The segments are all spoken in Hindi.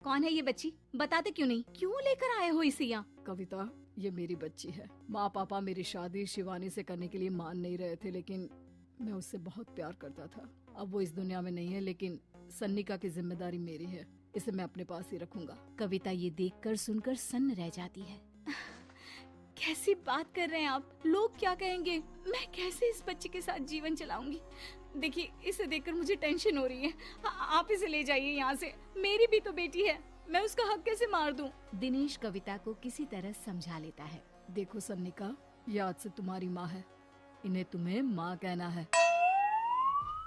कौन है ये बच्ची? बताते क्यों नहीं? क्यों लेकर आए हो इसे यहाँ? कविता, ये मेरी बच्ची है। माँ पापा मेरी शादी शिवानी से करने के लिए मान नहीं रहे थे, लेकिन मैं उससे बहुत प्यार करता था। अब वो इस दुनिया में नहीं है, लेकिन सन्निका की जिम्मेदारी मेरी है। इसे मैं अपने पास ही रखूंगा। कविता ये देखकर सुनकर सन्न रह जाती है। कैसी बात कर रहे हैं आप? लोग क्या कहेंगे? मैं कैसे इस बच्चे के साथ जीवन चलाऊंगी? देखिए, इसे देखकर मुझे टेंशन हो रही है। आप इसे ले जाइए यहाँ से। मेरी भी तो बेटी है, मैं उसका हक कैसे मार दूं? दिनेश कविता को किसी तरह समझा लेता है। देखो सन्निका, ये आज से तुम्हारी माँ है। इन्हें तुम्हें माँ कहना है।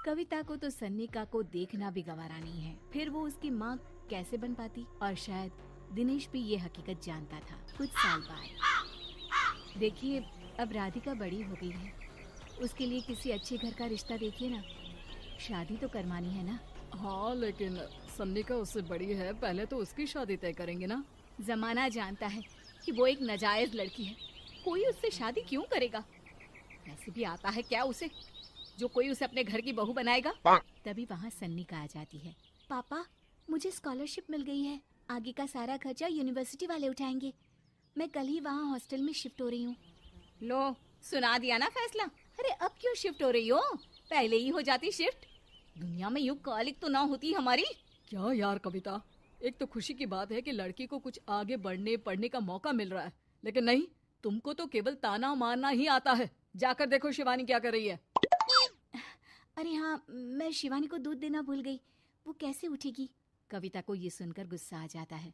कविता को तो सन्निका को देखना भी गवारा नहीं है, फिर वो उसकी माँ कैसे बन पाती? और शायद दिनेश भी ये हकीकत जानता था। कुछ साल बाद देखिए, अब राधिका बड़ी हो गई है, उसके लिए किसी अच्छे घर का रिश्ता देखिए ना। शादी तो करवानी है ना? हाँ, लेकिन सन्निका उससे बड़ी है, पहले तो उसकी शादी तय करेंगे ना। जमाना जानता है कि वो एक नाजायज लड़की है, कोई उससे शादी क्यों करेगा? वैसे भी आता है क्या उसे, जो कोई उसे अपने घर की बहू बनाएगा? तभी वहाँ सन्निका आ जाती है। पापा, मुझे स्कॉलरशिप मिल गई है, आगे का सारा खर्चा यूनिवर्सिटी वाले उठाएंगे। मैं कल ही वहाँ हॉस्टल में शिफ्ट हो रही हूँ। लो, सुना दिया ना फैसला। अरे अब क्यों शिफ्ट हो रही हो? पहले ही हो जाती शिफ्ट। दुनिया में यूं कालिक तो ना होती हमारी। क्या यार कविता, एक तो खुशी की बात है कि लड़की को कुछ आगे बढ़ने पढ़ने का मौका मिल रहा है, लेकिन नहीं, तुमको तो केवल ताना मारना ही आता है। जाकर देखो शिवानी क्या कर रही है। अरे हाँ, मैं शिवानी को दूध देना भूल गई, वो कैसे उठेगी? कविता को ये सुनकर गुस्सा आ जाता है।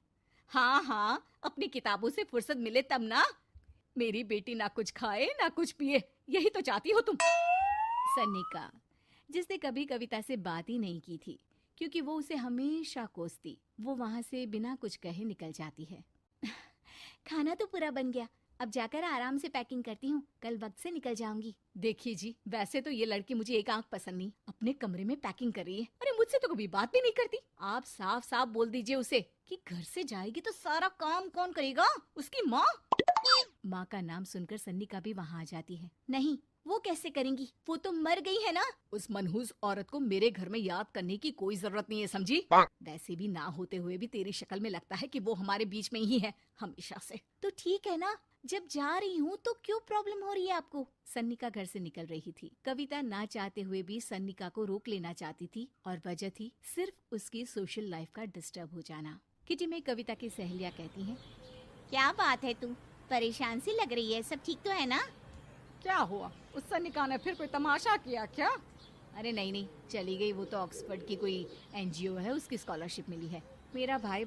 हाँ हाँ, अपनी किताबों से फुर्सत मिले तब ना। मेरी बेटी ना कुछ खाए ना कुछ पिए, यही तो चाहती हो तुम। सन्निका, जिसने कभी कविता से बात ही नहीं की थी, क्योंकि वो उसे हमेशा कोसती, वो वहाँ से बिना कुछ कहे निकल जाती है। खाना तो पूरा बन गया, अब जाकर आराम से पैकिंग करती हूँ, कल वक्त से निकल जाऊंगी। देखिए जी, वैसे तो ये लड़की मुझे एक आंख पसंद नहीं, अपने कमरे में पैकिंग कर रही है। अरे मुझसे तो कभी बात भी नहीं करती। आप साफ साफ बोल दीजिए उसे कि घर से जाएगी तो सारा काम कौन करेगा? उसकी माँ। माँ का नाम सुनकर सन्निका भी वहाँ आ जाती है। नहीं, वो कैसे करेंगी? वो तो मर गई है ना। उस मनहूस औरत को मेरे घर में याद करने की कोई जरूरत नहीं है, समझी? वैसे भी ना होते हुए भी तेरी शक्ल में लगता है कि वो हमारे बीच में ही है हमेशा से। तो ठीक है ना, जब जा रही हूँ तो क्यों प्रॉब्लम हो रही है आपको? सन्निका घर से निकल रही थी। कविता ना चाहते हुए भी सन्निका को रोक लेना चाहती थी, और वजह थी सिर्फ उसकी सोशल लाइफ का डिस्टर्ब हो जाना। किटी में कविता की सहेलियाँ कहती हैं, क्या बात है, तू परेशान सी लग रही है, सब ठीक तो है ना? क्या हुआ, उस सन्निका ने फिर कोई तमाशा किया क्या? अरे नहीं नहीं, चली गई, वो तो ऑक्सफोर्ड की कोई NGO है, उसकी स्कॉलरशिप मिली है। मेरा भाई